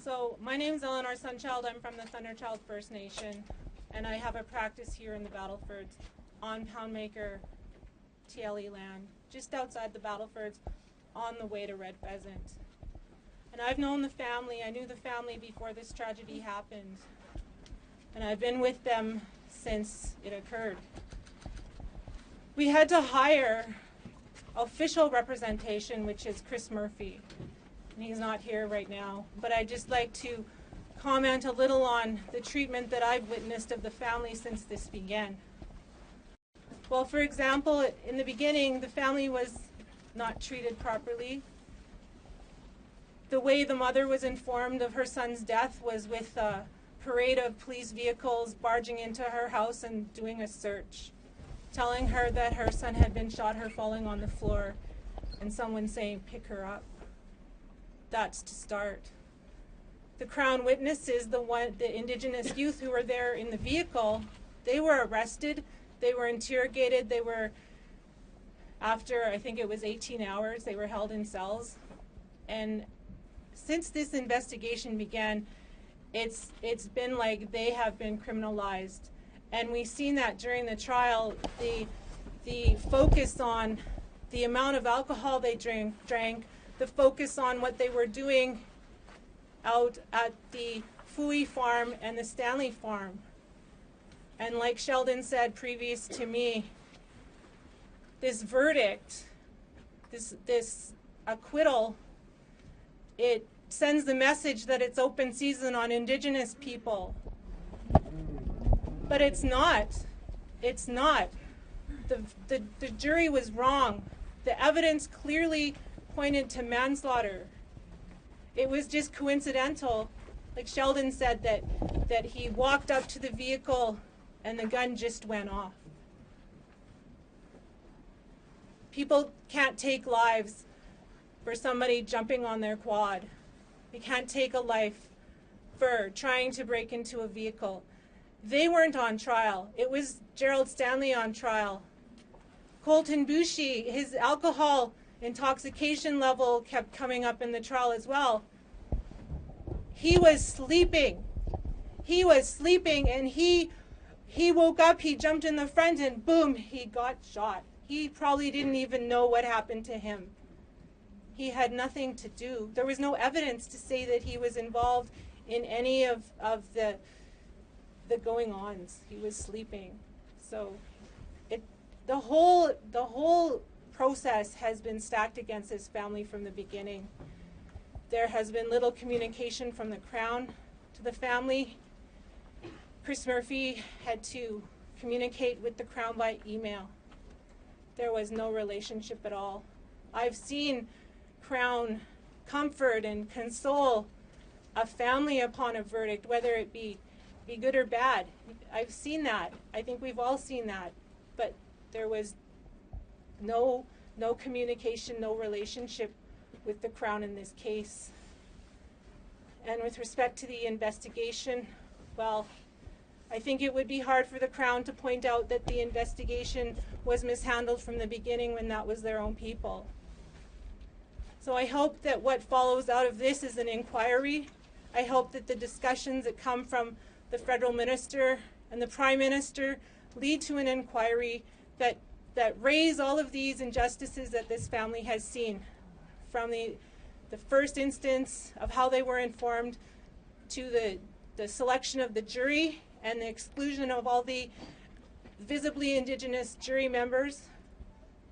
So my name is Eleanore Sunchild. I'm from the Thunderchild First Nation, and I have a practice here in the Battlefords on Poundmaker TLE land, just outside the Battlefords on the way to Red Pheasant. And I've known the family. I knew the family before this tragedy happened, and I've been with them since it occurred. We had to hire official representation, which is Chris Murphy. And he's not here right now, but I'd just like to comment a little on the treatment that I've witnessed of the family since this began. Well, for example, in the beginning, the family was not treated properly. The way the mother was informed of her son's death was with a parade of police vehicles barging into her house and doing a search, telling her that her son had been shot, her falling on the floor, and someone saying, "Pick her up." That's to start. The Crown witnesses, the Indigenous youth who were there in the vehicle, they were arrested, they were interrogated, they were, after I think it was 18 hours, they were held in cells. And since this investigation began, it's been like they have been criminalized. And we've seen that during the trial, the focus on the amount of alcohol they drank, the focus on what they were doing out at the Fooey farm and the Stanley farm. And like Sheldon said previous to me, this verdict, this acquittal, it sends the message that it's open season on Indigenous people. But it's not. It's not. The jury was wrong. The evidence clearly pointed to manslaughter. It was just coincidental, like Sheldon said, that he walked up to the vehicle and the gun just went off. People can't take lives for somebody jumping on their quad. They can't take a life for trying to break into a vehicle. They weren't on trial. It was Gerald Stanley on trial. Colten Boushie, his alcohol intoxication level kept coming up in the trial as well. He was sleeping. He was sleeping, and he woke up, he jumped in the front, and boom, he got shot. He probably didn't even know what happened to him. He had nothing to do. There was no evidence to say that he was involved in any of the going-ons. He was sleeping. So the whole process has been stacked against his family from the beginning. There has been little communication from the Crown to the family. Chris Murphy had to communicate with the Crown by email. There was no relationship at all. I've seen Crown comfort and console a family upon a verdict, whether it be good or bad. I've seen that. I think we've all seen that. But there was no communication, no relationship with the Crown in this case. And with respect to the investigation, well, I think it would be hard for the Crown to point out that the investigation was mishandled from the beginning when that was their own people. So I hope that what follows out of this is an inquiry. I hope that the discussions that come from the federal minister and the Prime Minister lead to an inquiry that raise all of these injustices that this family has seen, from the first instance of how they were informed to the selection of the jury and the exclusion of all the visibly Indigenous jury members,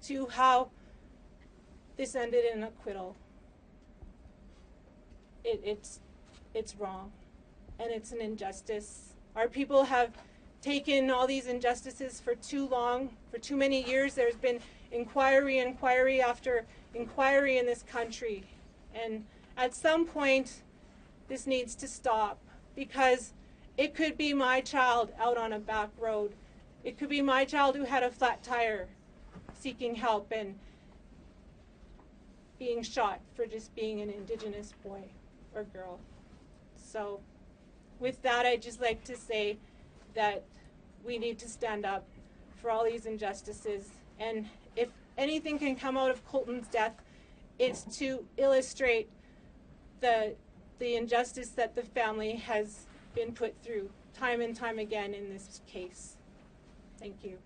to how this ended in acquittal. It's wrong, and it's an injustice. Our people have taken all these injustices for too long, for too many years. There's been inquiry after inquiry in this country. And at some point, this needs to stop, because it could be my child out on a back road. It could be my child who had a flat tire seeking help and being shot for just being an Indigenous boy or girl. So with that, I'd just like to say that we need to stand up for all these injustices. And if anything can come out of Colten's death, it's to illustrate the the injustice that the family has been put through time and time again in this case. Thank you.